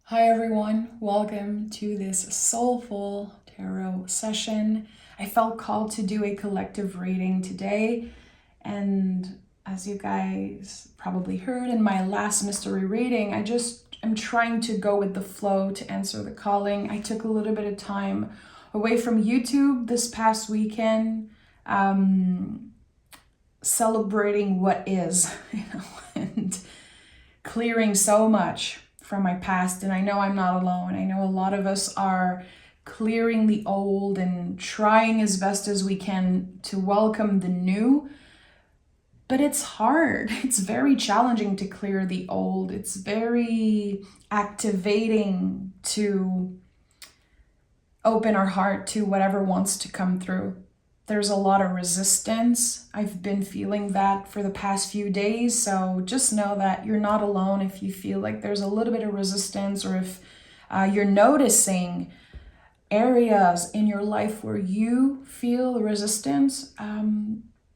Hi everyone, welcome to this soulful tarot session. I felt called to do a collective reading today, and as you guys probably heard in my last mystery reading, I'm trying to go with the flow to answer the calling. I took a little bit of time away from YouTube this past weekend, celebrating what is, and clearing so much from my past. And I know I'm not alone. I know a lot of us are clearing the old and trying as best as we can to welcome the new. But it's hard. It's very challenging to clear the old. It's very activating to open our heart to whatever wants to come through. There's a lot of resistance. I've been feeling that for the past few days. So just know that you're not alone if you feel like there's a little bit of resistance, or if you're noticing areas in your life where you feel resistance,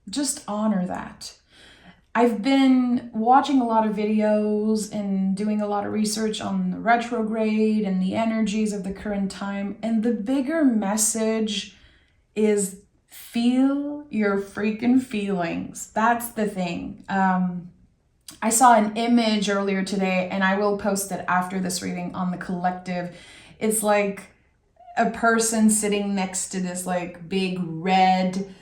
just honor that. I've been watching a lot of videos and doing a lot of research on the retrograde and the energies of the current time. And the bigger message is feel your freaking feelings. That's the thing. I saw an image earlier today, and I will post it after this reading on the collective. It's like a person sitting next to this like big red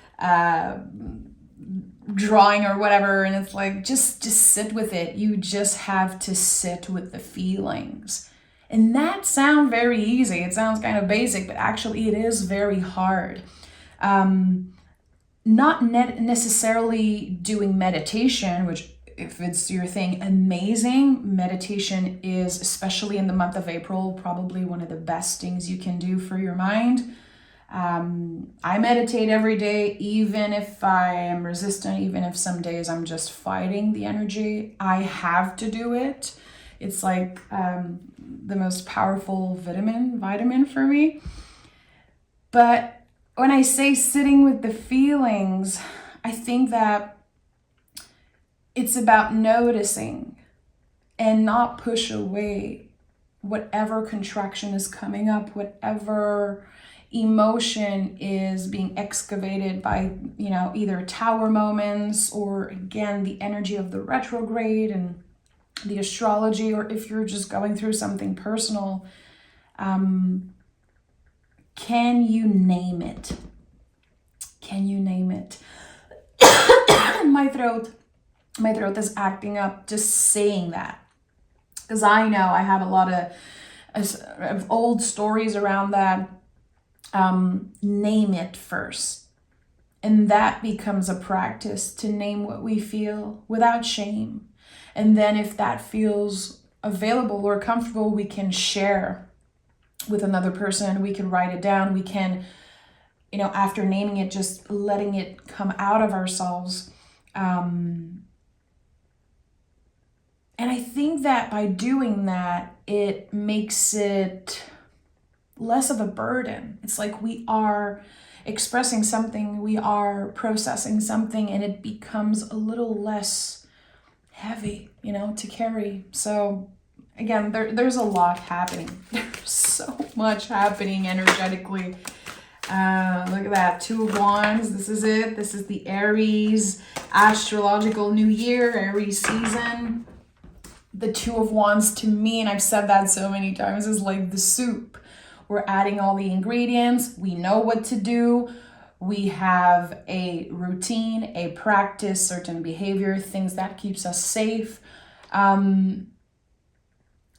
drawing or whatever, and it's like just sit with it. You just have to sit with the feelings. And that sounds very easy. It sounds kind of basic, but actually it is very hard. Not necessarily doing meditation, which if it's your thing, amazing. Meditation is, especially in the month of April, probably one of the best things you can do for your mind. I meditate every day, even if I am resistant, even if some days I'm just fighting the energy. I have to do it. It's like the most powerful vitamin for me. But when I say sitting with the feelings, I think that it's about noticing and not push away whatever contraction is coming up, whatever emotion is being excavated by, either tower moments, or again, the energy of the retrograde and the astrology, or if you're just going through something personal. Can you name it? Can you name it? My throat is acting up just saying that. Because I know I have a lot of old stories around that. Name it first. And that becomes a practice to name what we feel without shame. And then if that feels available or comfortable, we can share with another person. We can write it down. We can, after naming it, just letting it come out of ourselves. And I think that by doing that, it makes it less of a burden. It's like we are expressing something, we are processing something, and it becomes a little less heavy, to carry. So again, there's a lot happening. There's so much happening energetically. Look at that, Two of Wands. This is it. This is the Aries astrological new year, Aries season. The Two of Wands to me, and I've said that so many times, is like the soup. We're adding all the ingredients. We know what to do. We have a routine, a practice, certain behavior, things that keeps us safe.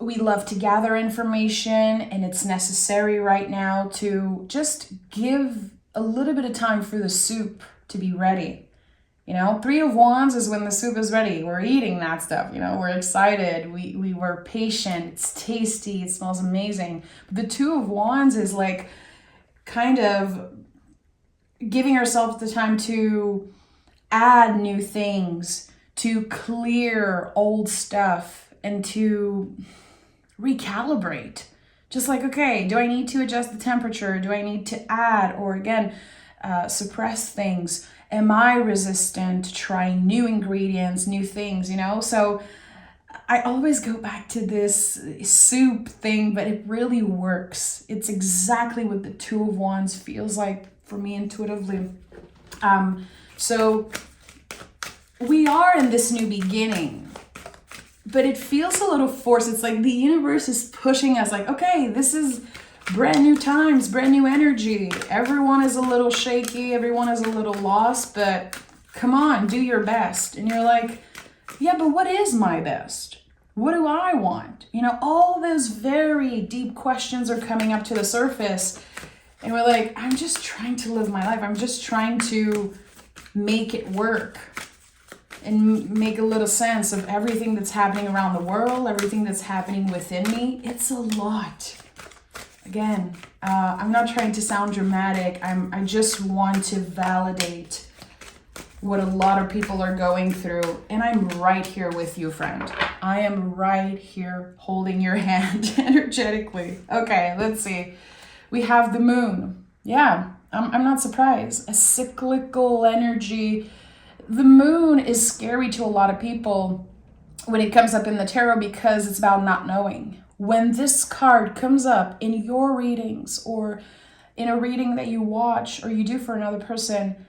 We love to gather information, and it's necessary right now to just give a little bit of time for the soup to be ready. Three of Wands is when the soup is ready. We're eating that stuff, we're excited. We were patient. It's tasty. It smells amazing. But the Two of Wands is like kind of giving ourselves the time to add new things, to clear old stuff, and to recalibrate. Just like, okay, do I need to adjust the temperature? Do I need to add or again suppress things? Am I resistant to trying new ingredients, new things, So I always go back to this soup thing, but it really works. It's exactly what the Two of Wands feels like for me intuitively. So we are in this new beginning, but it feels a little forced. It's like the universe is pushing us like, okay, this is brand new times, brand new energy. Everyone is a little shaky. Everyone is a little lost, but come on, do your best. And you're like, yeah, but what is my best? What do I want? You know, all those very deep questions are coming up to the surface. And we're like, I'm just trying to live my life. I'm just trying to make it work and make a little sense of everything that's happening around the world, everything that's happening within me. It's a lot. Again, I'm not trying to sound dramatic. I just want to validate what a lot of people are going through. And I'm right here with you, friend. I am right here holding your hand energetically. Okay, let's see. We have the moon. Yeah, I'm not surprised. A cyclical energy. The moon is scary to a lot of people when it comes up in the tarot because it's about not knowing. When this card comes up in your readings or in a reading that you watch or you do for another person,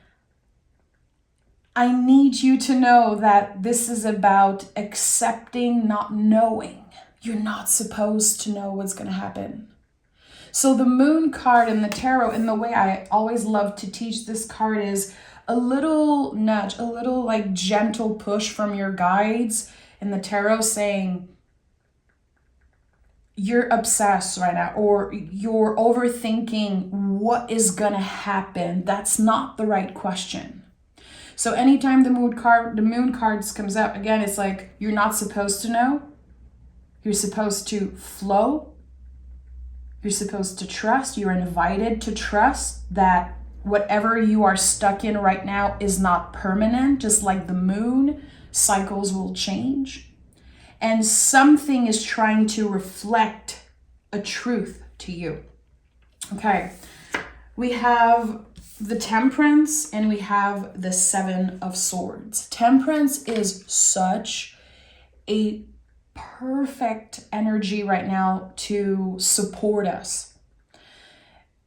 I need you to know that this is about accepting not knowing. You're not supposed to know what's going to happen. So the moon card in the tarot, and the way I always love to teach this card is a little nudge, a little like gentle push from your guides in the tarot saying, you're obsessed right now, or you're overthinking what is going to happen. That's not the right question. So anytime the moon cards comes up, again, it's like you're not supposed to know. You're supposed to flow. You're supposed to trust. You're invited to trust that whatever you are stuck in right now is not permanent. Just like the moon, cycles will change. And something is trying to reflect a truth to you. Okay, we have the Temperance and we have the Seven of Swords. Temperance is such a perfect energy right now to support us.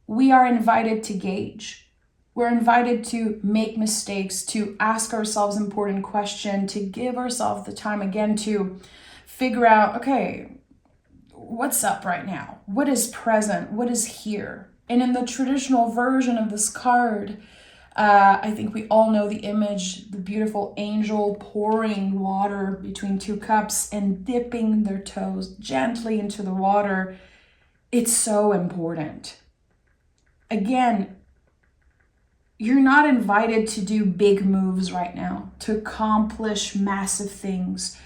We are invited to gauge. We're invited to make mistakes, to ask ourselves important questions, to give ourselves the time again to figure out, okay, what's up right now? What is present? What is here? And in the traditional version of this card, I think we all know the image, the beautiful angel pouring water between two cups and dipping their toes gently into the water. It's so important. Again, you're not invited to do big moves right now, to accomplish massive things,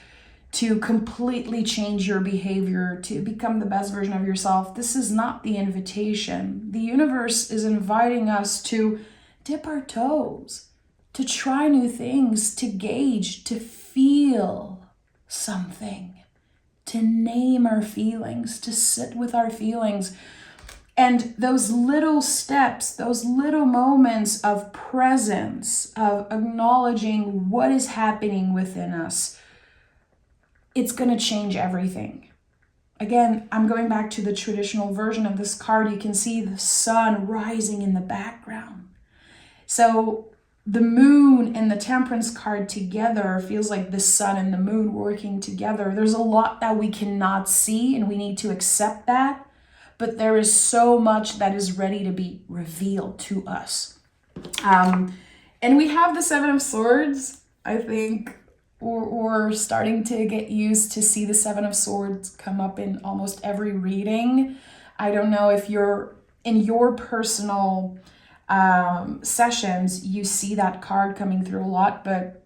to completely change your behavior, to become the best version of yourself. This is not the invitation. The universe is inviting us to dip our toes, to try new things, to gauge, to feel something, to name our feelings, to sit with our feelings. And those little steps, those little moments of presence, of acknowledging what is happening within us, it's going to change everything. Again, I'm going back to the traditional version of this card. You can see the sun rising in the background. So the moon and the Temperance card together feels like the sun and the moon working together. There's a lot that we cannot see, and we need to accept that. But there is so much that is ready to be revealed to us. And we have the Seven of Swords. I think we're starting to get used to see the Seven of Swords come up in almost every reading. I don't know if you're in your personal sessions, you see that card coming through a lot, but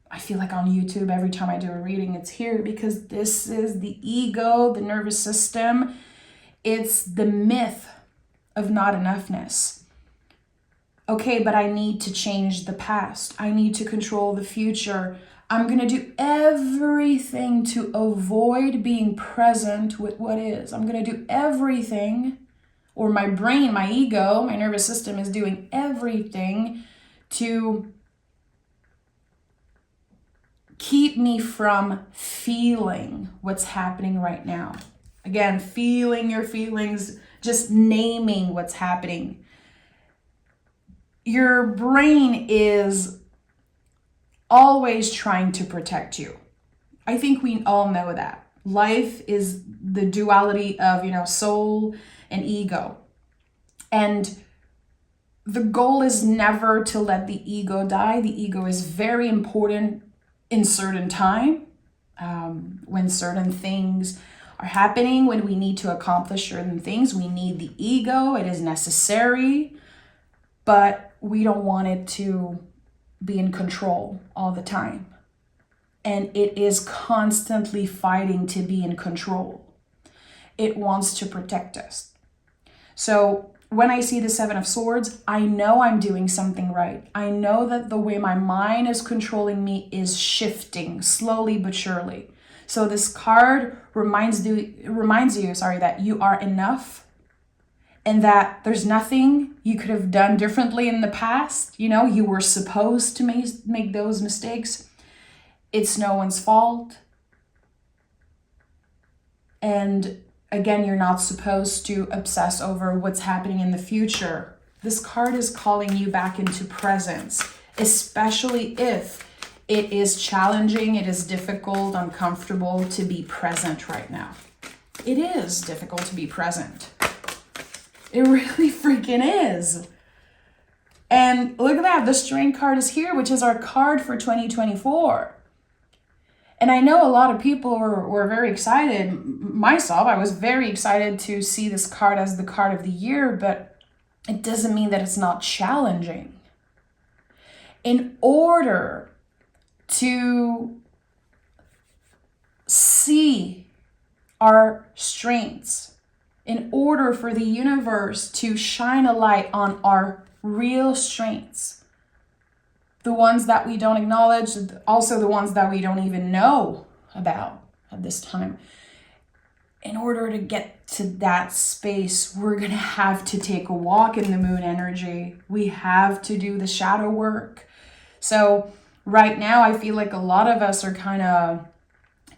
I feel like on YouTube, every time I do a reading, it's here because this is the ego, the nervous system. It's the myth of not enoughness. Okay, but I need to change the past. I need to control the future. I'm going to do everything to avoid being present with what is. I'm going to do everything, or my brain, my ego, my nervous system is doing everything to keep me from feeling what's happening right now. Again, feeling your feelings, just naming what's happening. Your brain is always trying to protect you. I think we all know that. Life is the duality of, soul and ego. And the goal is never to let the ego die. The ego is very important in certain time, when certain things are happening, when we need to accomplish certain things. We need the ego. It is necessary, but we don't want it to be in control all the time. And it is constantly fighting to be in control. It wants to protect us. So when I see the Seven of Swords, I know I'm doing something right. I know that the way my mind is controlling me is shifting slowly but surely. So this card reminds you, that you are enough, and that there's nothing you could have done differently in the past. You were supposed to make those mistakes. It's no one's fault. And again, you're not supposed to obsess over what's happening in the future. This card is calling you back into presence, especially if it is challenging, it is difficult, uncomfortable to be present right now. It is difficult to be present. It really freaking is. And look at that, the Strength card is here, which is our card for 2024. And I know a lot of people were very excited. Myself, I was very excited to see this card as the card of the year, but it doesn't mean that it's not challenging. In order to see our strengths, in order for the universe to shine a light on our real strengths, the ones that we don't acknowledge, also the ones that we don't even know about at this time. In order to get to that space, we're going to have to take a walk in the moon energy. We have to do the shadow work. So right now, I feel like a lot of us are kind of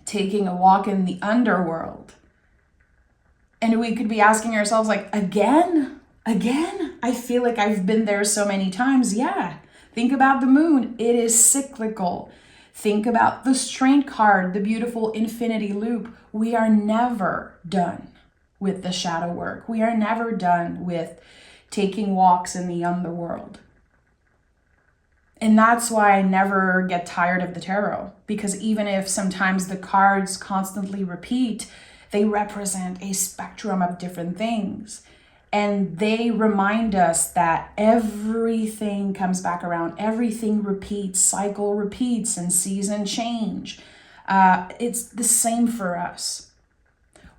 taking a walk in the underworld. And we could be asking ourselves, like, again? I feel like I've been there so many times. Yeah. Think about the moon. It is cyclical. Think about the Strength card, the beautiful infinity loop. We are never done with the shadow work. We are never done with taking walks in the underworld. And that's why I never get tired of the tarot, because even if sometimes the cards constantly repeat, they represent a spectrum of different things. And they remind us that everything comes back around. Everything repeats, cycle repeats, and season change. It's the same for us.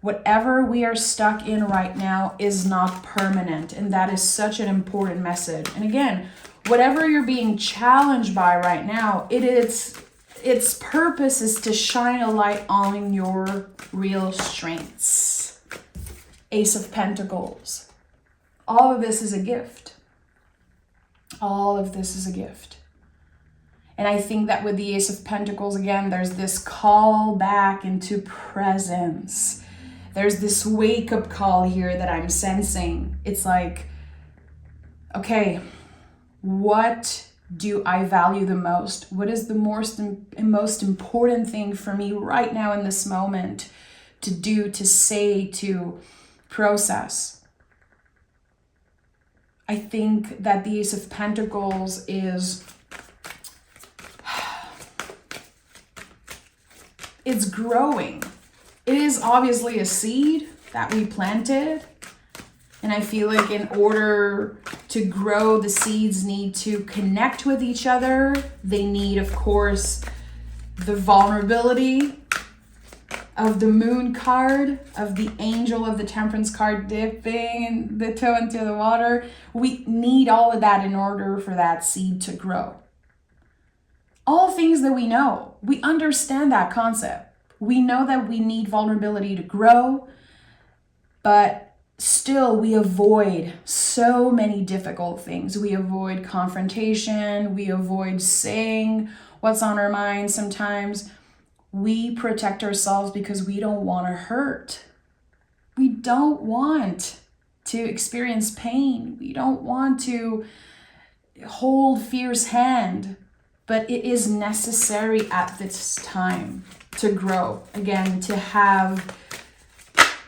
Whatever we are stuck in right now is not permanent. And that is such an important message. And again, whatever you're being challenged by right now, its purpose is to shine a light on your real strengths. Ace of Pentacles. All of this is a gift. All of this is a gift. And I think that with the Ace of Pentacles, again, there's this call back into presence. There's this wake-up call here that I'm sensing. It's like, okay, what do I value the most? What is the most important thing for me right now in this moment to do, to say, to process? I think that the Ace of Pentacles it's growing. It is obviously a seed that we planted. And I feel like in order to grow, the seeds need to connect with each other. They need, of course, the vulnerability of the Moon card, of the Angel of the Temperance card dipping the toe into the water. We need all of that in order for that seed to grow. All things that we know, we understand that concept. We know that we need vulnerability to grow, but still we avoid so many difficult things. We avoid confrontation, we avoid saying what's on our mind. Sometimes we protect ourselves because we don't want to hurt. We don't want to experience pain. We don't want to hold fear's hand, but it is necessary at this time to grow. Again, to have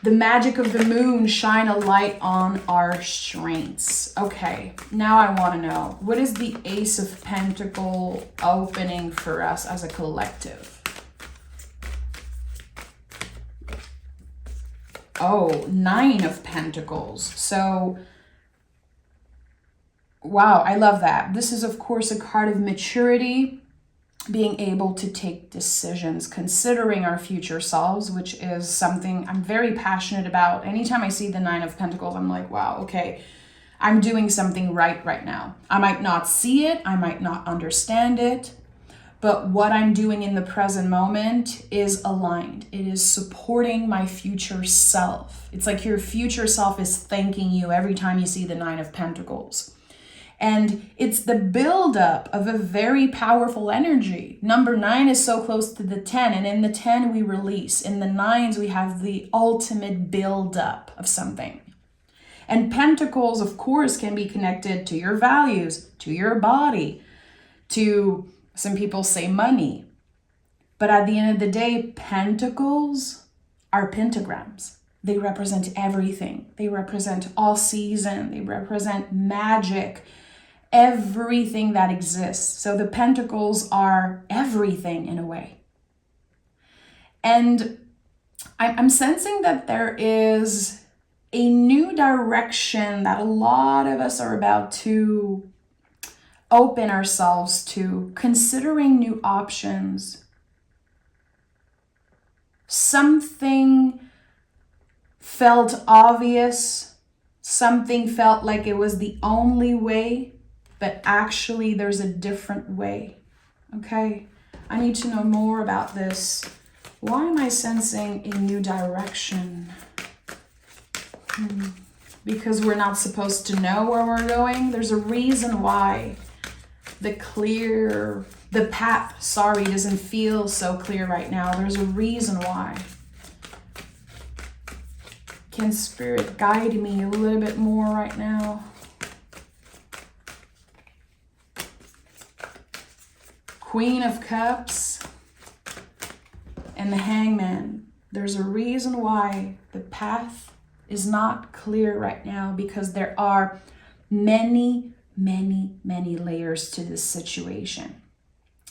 the magic of the moon shine a light on our strengths. Okay, now I want to know, what is the Ace of Pentacles opening for us as a collective? Oh, Nine of Pentacles. So, wow, I love that. This is, of course, a card of maturity, being able to take decisions, considering our future selves, which is something I'm very passionate about. Anytime I see the Nine of Pentacles, I'm like, wow, okay, I'm doing something right now. I might not see it, I might not understand it, but what I'm doing in the present moment is aligned. It is supporting my future self. It's like your future self is thanking you every time you see the Nine of Pentacles. And it's the buildup of a very powerful energy. Number 9 is so close to the 10, and in the 10 we release. In the 9s we have the ultimate buildup of something. And Pentacles, of course, can be connected to your values, to your body, to, some people say, money. But at the end of the day, Pentacles are pentagrams. They represent everything. They represent all season. They represent magic. Everything that exists. So the Pentacles are everything in a way. And I'm sensing that there is a new direction that a lot of us are about to open ourselves to, considering new options. Something felt obvious. Something felt like it was the only way. But actually, there's a different way. Okay, I need to know more about this. Why am I sensing a new direction? Because we're not supposed to know where we're going. There's a reason why the path, doesn't feel so clear right now. There's a reason why. Can Spirit guide me a little bit more right now? Queen of Cups and the Hangman. There's a reason why the path is not clear right now, because there are many layers to this situation.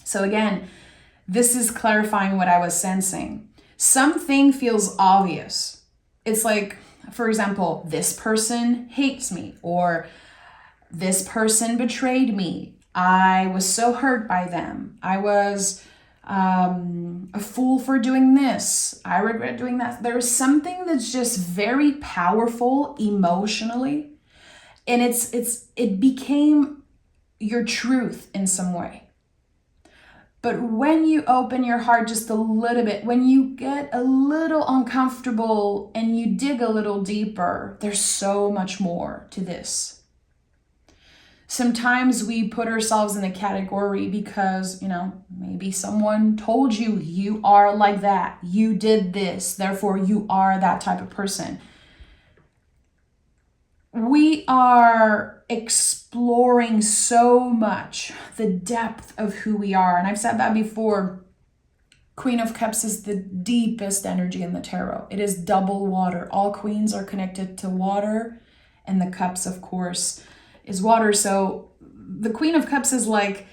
So again, this is clarifying what I was sensing. Something feels obvious. It's like, for example, this person hates me, or this person betrayed me. I was so hurt by them. I was a fool for doing this. I regret doing that. There's something that's just very powerful emotionally, and it became your truth in some way. But when you open your heart just a little bit, when you get a little uncomfortable and you dig a little deeper, there's so much more to this. Sometimes we put ourselves in a category because, maybe someone told you, you are like that, you did this, therefore you are that type of person. We are exploring so much the depth of who we are. And I've said that before. Queen of Cups is the deepest energy in the tarot. It is double water. All queens are connected to water, and the cups, of course, is water. So the Queen of Cups is like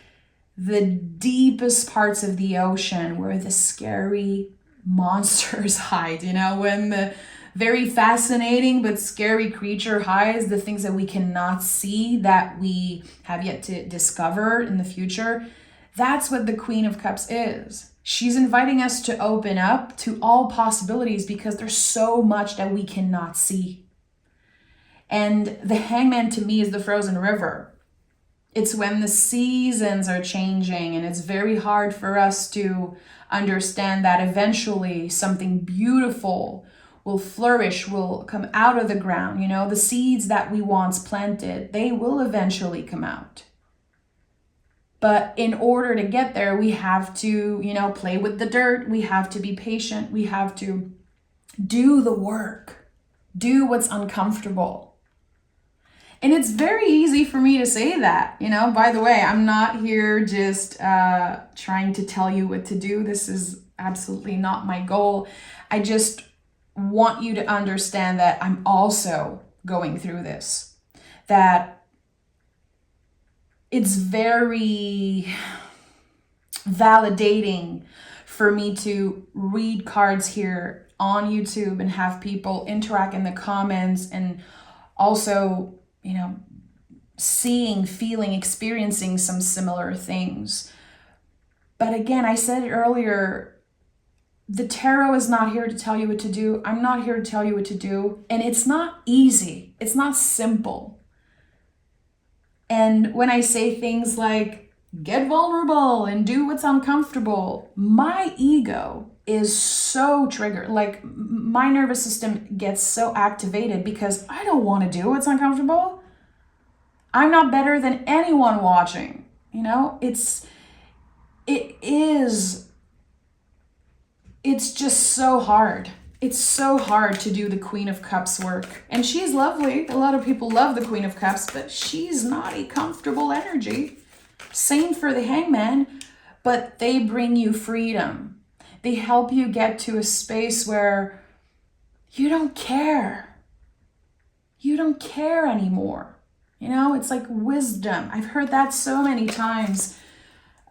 the deepest parts of the ocean where the scary monsters hide, when the very fascinating but scary creature hides, the things that we cannot see, that we have yet to discover in the future. That's what the Queen of Cups is. She's inviting us to open up to all possibilities because there's so much that we cannot see. And the Hangman to me is the frozen river. It's when the seasons are changing, and it's very hard for us to understand that eventually something beautiful will flourish, will come out of the ground. The seeds that we once planted, they will eventually come out. But in order to get there, we have to, play with the dirt. We have to be patient. We have to do the work, do what's uncomfortable. And it's very easy for me to say that, by the way, I'm not here just trying to tell you what to do. This is absolutely not my goal. I just want you to understand that I'm also going through this, that it's very validating for me to read cards here on YouTube and have people interact in the comments, and also, seeing, feeling, experiencing some similar things. But again, I said it earlier, the tarot is not here to tell you what to do. I'm not here to tell you what to do. And it's not easy. It's not simple. And when I say things like, get vulnerable and do what's uncomfortable, my ego is so triggered. Like, my nervous system gets so activated because I don't want to do what's uncomfortable. I'm not better than anyone watching. It's just so hard. It's so hard to do the Queen of Cups work. And she's lovely. A lot of people love the Queen of Cups, but she's not a comfortable energy. Same for the Hangman, but they bring you freedom. They help you get to a space where you don't care. You don't care anymore. It's like wisdom. I've heard that so many times.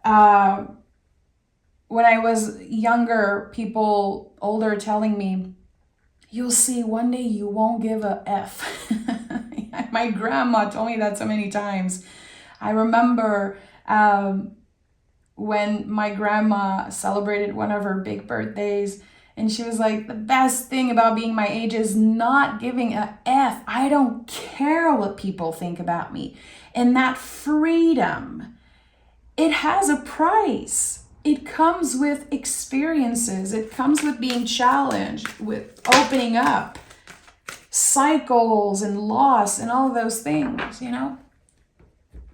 When I was younger, people older telling me, you'll see one day you won't give a F. My grandma told me that so many times. I remember when my grandma celebrated one of her big birthdays, and she was like, the best thing about being my age is not giving a F. I don't care what people think about me. And that freedom, it has a price. It comes with experiences. It comes with being challenged, with opening up, cycles and loss and all of those things,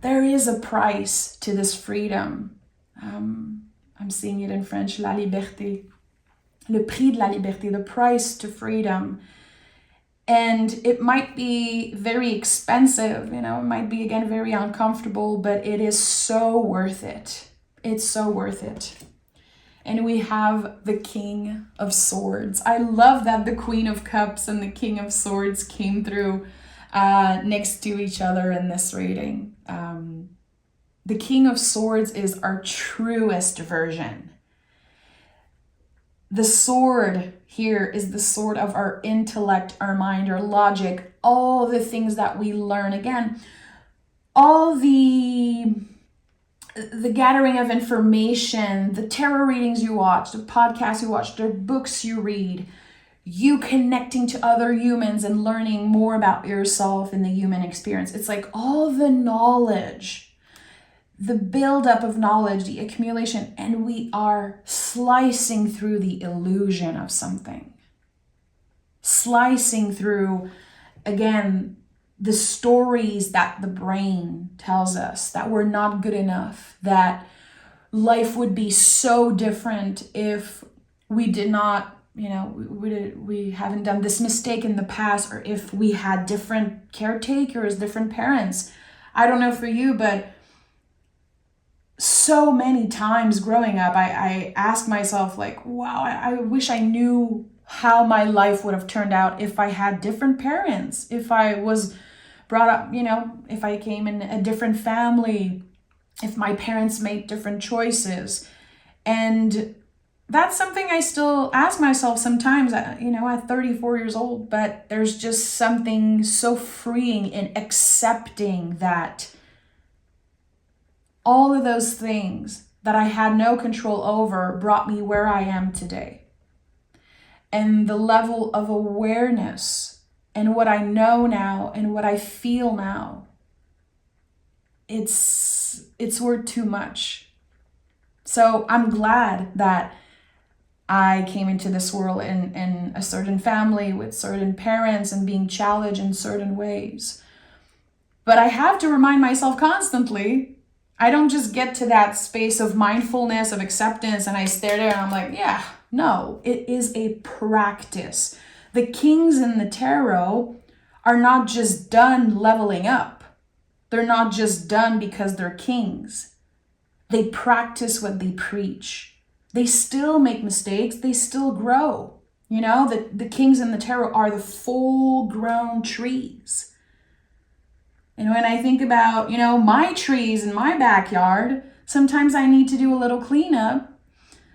There is a price to this freedom. I'm seeing it in French, la liberté. Le prix de la liberté, the price to freedom. And it might be very expensive, it might be, again, very uncomfortable, but it is so worth it. It's so worth it. And we have the King of Swords. I love that the Queen of Cups and the King of Swords came through next to each other in this reading. The King of Swords is our truest version. The sword here is the sword of our intellect, our mind, our logic, all the things that we learn. Again, all the gathering of information, the tarot readings you watch, the podcasts you watch, the books you read, you connecting to other humans and learning more about yourself and the human experience. It's like all the knowledge, the buildup of knowledge, the accumulation, and we are slicing through the illusion of something. Slicing through, again, the stories that the brain tells us that we're not good enough, that life would be so different if we did not, we haven't done this mistake in the past, or if we had different caretakers, different parents. I don't know for you, but so many times growing up, I asked myself, like, wow, I wish I knew how my life would have turned out if I had different parents, if I was brought up, if I came in a different family, if my parents made different choices. And that's something I still ask myself sometimes, at 34 years old, but there's just something so freeing in accepting that all of those things that I had no control over brought me where I am today. And the level of awareness and what I know now and what I feel now, it's worth too much. So I'm glad that I came into this world in a certain family with certain parents and being challenged in certain ways. But I have to remind myself constantly, I don't just get to that space of mindfulness, of acceptance, and I stare there and I'm like, yeah, no, it is a practice. The kings in the tarot are not just done leveling up. They're not just done because they're kings. They practice what they preach. They still make mistakes. They still grow. You know, the kings in the tarot are the full-grown trees. And when I think about, my trees in my backyard, sometimes I need to do a little cleanup.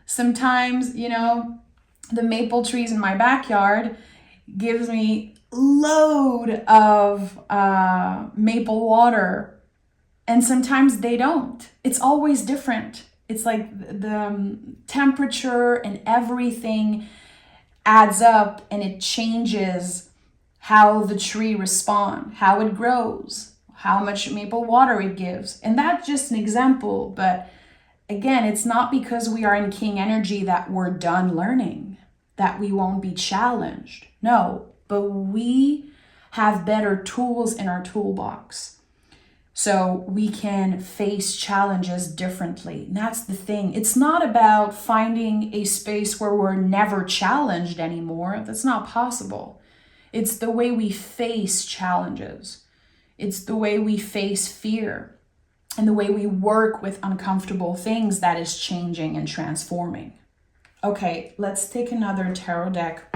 Sometimes, the maple trees in my backyard gives me load of maple water, and sometimes they don't. It's always different. It's like the temperature and everything adds up, and it changes how the tree responds, how it grows, how much maple water it gives. And that's just an example, but again, it's not because we are in king energy that we're done learning, that we won't be challenged. No, but we have better tools in our toolbox, so we can face challenges differently. And that's the thing. It's not about finding a space where we're never challenged anymore. That's not possible. It's the way we face challenges. It's the way we face fear and the way we work with uncomfortable things that is changing and transforming. Okay, let's take another tarot deck,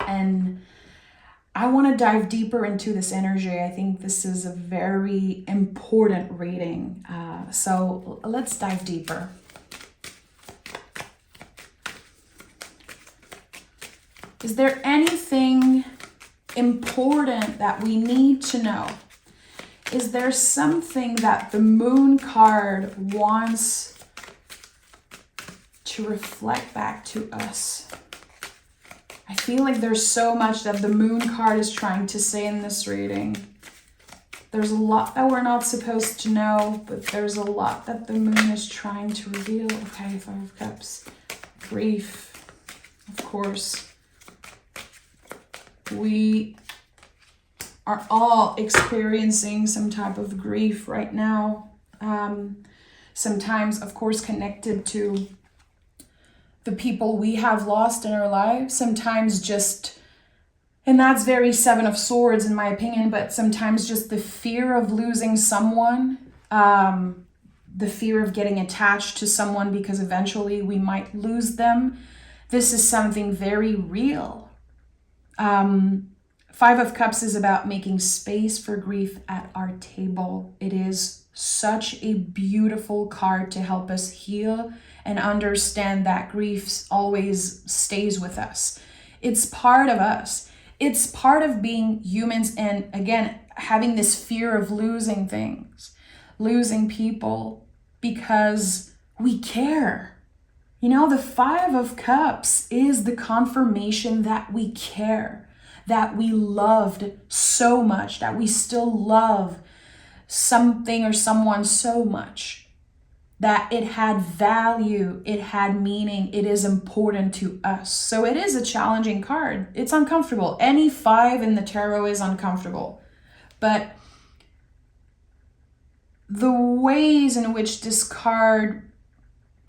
and I want to dive deeper into this energy. I think this is a very important reading. So let's dive deeper. Is there anything important that we need to know? Is there something that the Moon card wants to reflect back to us? I feel like there's so much that the Moon card is trying to say in this reading. There's a lot that we're not supposed to know, but there's a lot that the Moon is trying to reveal. Okay, Five of Cups. Grief, of course. We are all experiencing some type of grief right now. Sometimes, of course, connected to the people we have lost in our lives. Sometimes just, and that's very Seven of Swords in my opinion, but sometimes just the fear of losing someone, the fear of getting attached to someone because eventually we might lose them. This is something very real. Five of Cups is about making space for grief at our table. It is such a beautiful card to help us heal and understand that grief always stays with us. It's part of us. It's part of being humans, and again, having this fear of losing things, losing people, because we care. The Five of Cups is the confirmation that we care, that we loved so much, that we still love something or someone so much, that it had value, it had meaning, it is important to us. So it is a challenging card. It's uncomfortable. Any five in the tarot is uncomfortable. But the ways in which this card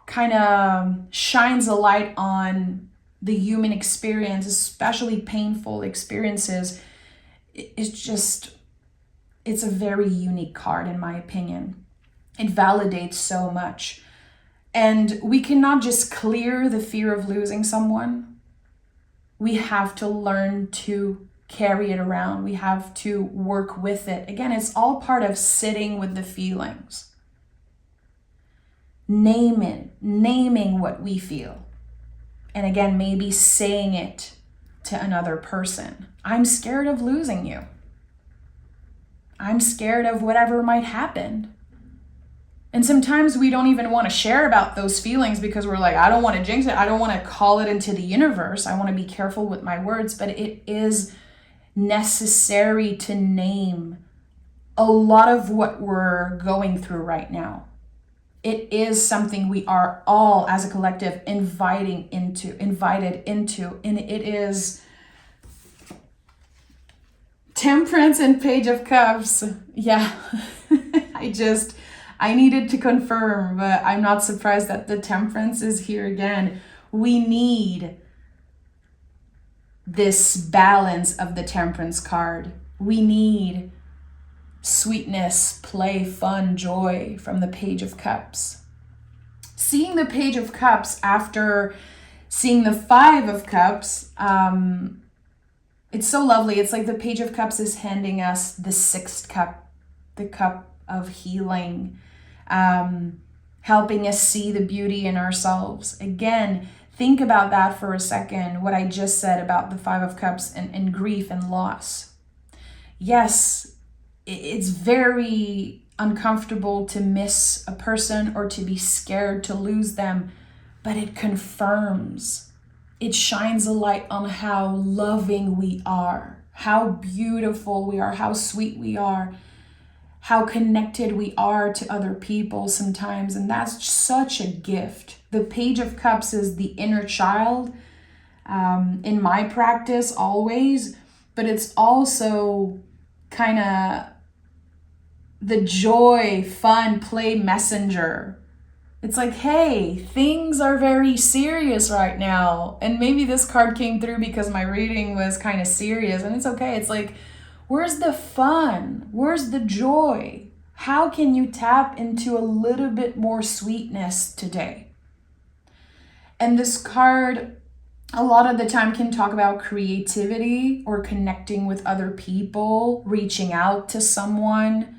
kind of shines a light on the human experience, especially painful experiences, it's a very unique card in my opinion. It validates so much. And we cannot just clear the fear of losing someone. We have to learn to carry it around. We have to work with it. Again, it's all part of sitting with the feelings. Naming what we feel. And again, maybe saying it to another person. I'm scared of losing you. I'm scared of whatever might happen. And sometimes we don't even want to share about those feelings because we're like, I don't want to jinx it. I don't want to call it into the universe. I want to be careful with my words, but it is necessary to name a lot of what we're going through right now. It is something we are all as a collective invited into, and it is Temperance and Page of Cups. Yeah, I needed to confirm, but I'm not surprised that the Temperance is here again. We need this balance of the Temperance card. We need sweetness, play, fun, joy from the Page of Cups. Seeing the Page of Cups after seeing the Five of Cups, it's so lovely. It's like the Page of Cups is handing us the sixth cup, the cup of healing, helping us see the beauty in ourselves. Again, think about that for a second, what I just said about the Five of Cups and grief and loss. Yes, it's very uncomfortable to miss a person or to be scared to lose them, but it confirms, it shines a light on how loving we are, how beautiful we are, how sweet we are, how connected we are to other people sometimes. And that's such a gift. The Page of Cups is the inner child in my practice always, but it's also kind of the joy, fun, play messenger. It's like, hey, things are very serious right now. And maybe this card came through because my reading was kind of serious, and it's okay. It's like, where's the fun? Where's the joy? How can you tap into a little bit more sweetness today? And this card, a lot of the time, can talk about creativity or connecting with other people, reaching out to someone,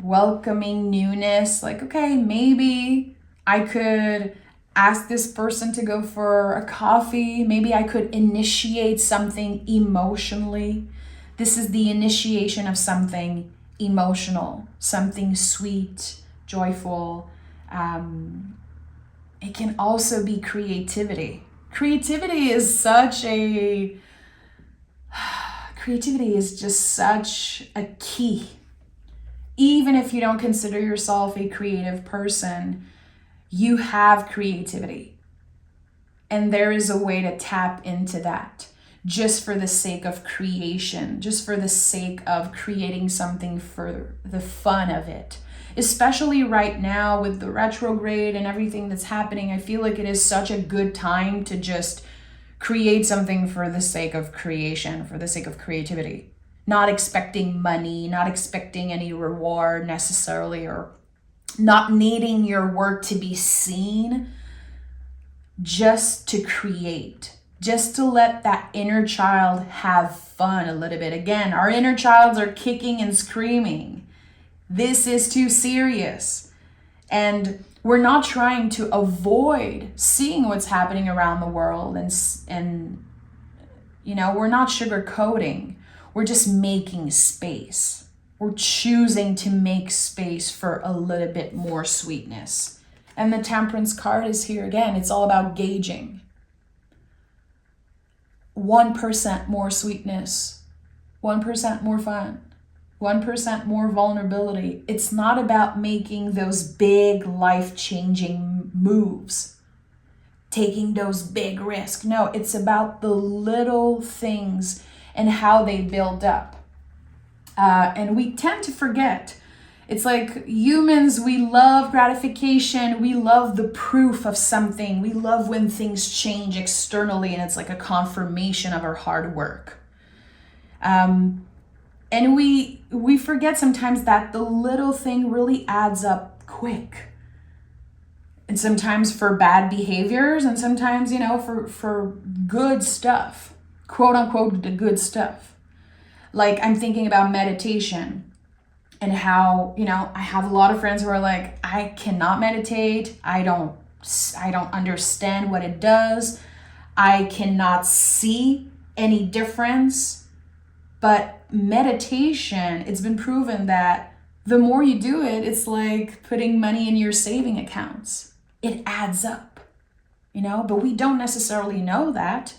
welcoming newness. Like, okay, maybe I could ask this person to go for a coffee. Maybe I could initiate something emotionally. This is the initiation of something emotional, something sweet, joyful. It can also be creativity. Creativity is just such a key. Even if you don't consider yourself a creative person, you have creativity. And there is a way to tap into that just for the sake of creation, just for the sake of creating something for the fun of it. Especially right now with the retrograde and everything that's happening, I feel like it is such a good time to just create something for the sake of creation, for the sake of creativity. Not expecting money, not expecting any reward necessarily, or not needing your work to be seen, just to create, just to let that inner child have fun a little bit. Again, our inner childs are kicking and screaming. This is too serious. And we're not trying to avoid seeing what's happening around the world and we're not sugarcoating. We're just making space. We're choosing to make space for a little bit more sweetness. And the Temperance card is here again. It's all about gauging. 1% more sweetness, 1% more fun, 1% more vulnerability. It's not about making those big life-changing moves, taking those big risks. No, it's about the little things and how they build up. And we tend to forget. It's like humans, we love gratification. We love the proof of something. We love when things change externally and it's like a confirmation of our hard work. And we forget sometimes that the little thing really adds up quick. And sometimes for bad behaviors and sometimes, for good stuff. Quote unquote, the good stuff. Like I'm thinking about meditation and how, I have a lot of friends who are like, I cannot meditate. I don't understand what it does. I cannot see any difference. But meditation, it's been proven that the more you do it, it's like putting money in your saving accounts. It adds up, but we don't necessarily know that.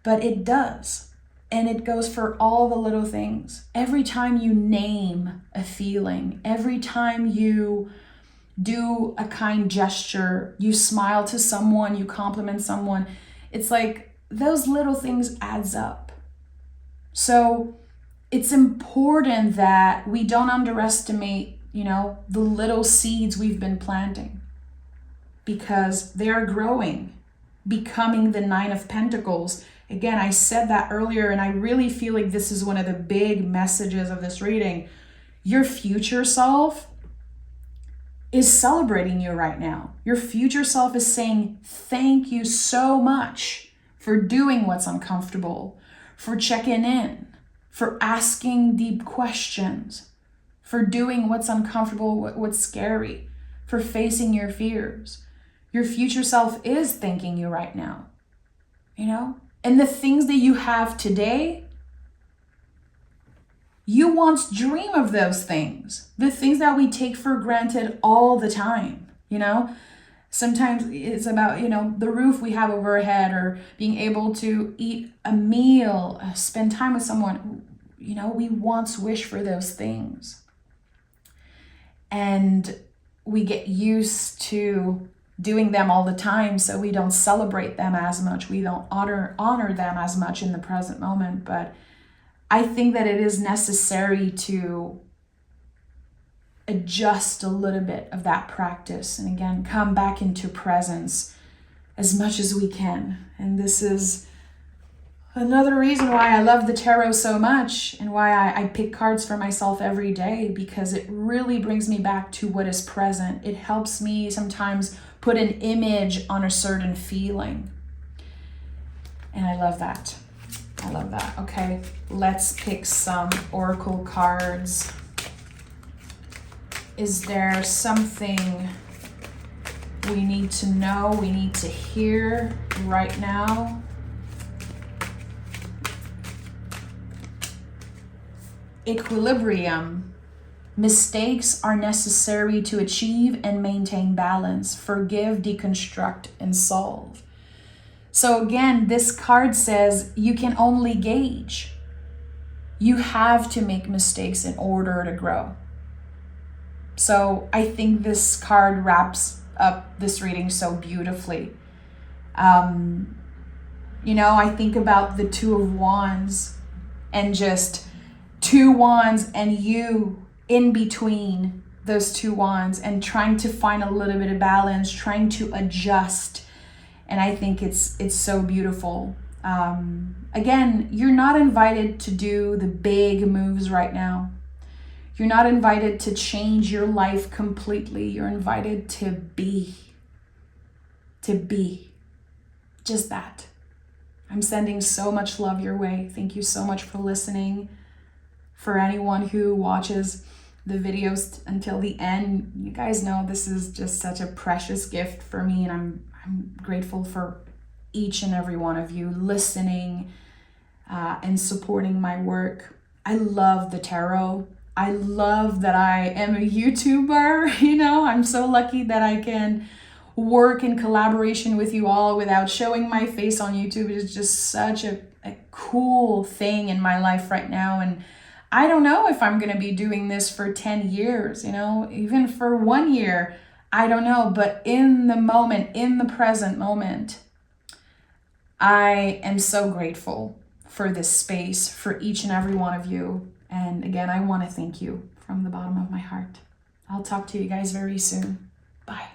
But it does. And it goes for all the little things. Every time you name a feeling, every time you do a kind gesture, you smile to someone, you compliment someone, it's like those little things adds up. So it's important that we don't underestimate the little seeds we've been planting, because they're growing, becoming the Nine of Pentacles. Again, I said that earlier, and I really feel like this is one of the big messages of this reading. Your future self is celebrating you right now. Your future self is saying, thank you so much for doing what's uncomfortable, for checking in, for asking deep questions, for doing what's uncomfortable, what's scary, for facing your fears. Your future self is thanking you right now, And the things that you have today, you once dream of those things. The things that we take for granted all the time, Sometimes it's about, the roof we have over our head, or being able to eat a meal, spend time with someone. We once wish for those things. And we get used to doing them all the time, so we don't celebrate them as much. We don't honor them as much in the present moment. But I think that it is necessary to adjust a little bit of that practice, and again, come back into presence as much as we can. And this is another reason why I love the tarot so much, and why I pick cards for myself every day, because it really brings me back to what is present. It helps me sometimes put an image on a certain feeling. And I love that. Okay, let's pick some oracle cards. Is there something we need to know, we need to hear right now? Equilibrium. Mistakes are necessary to achieve and maintain balance. Forgive, deconstruct, and solve. So again, this card says you can only gauge. You have to make mistakes in order to grow. So I think this card wraps up this reading so beautifully. I think about the Two of Wands, and just two wands and you in between those two wands, and trying to find a little bit of balance, trying to adjust. And I think it's so beautiful. Again, you're not invited to do the big moves right now. You're not invited to change your life completely. You're invited to be. Just that. I'm sending so much love your way. Thank you so much for listening. For anyone who watches the videos until the end, you guys know this is just such a precious gift for me, and I'm grateful for each and every one of you listening and supporting my work. I love the tarot. I love that I am a YouTuber. I'm so lucky that I can work in collaboration with you all without showing my face on YouTube. It is just such a cool thing in my life right now. And I don't know if I'm going to be doing this for 10 years, even for 1 year. I don't know. But in the moment, in the present moment, I am so grateful for this space, for each and every one of you. And again, I want to thank you from the bottom of my heart. I'll talk to you guys very soon. Bye.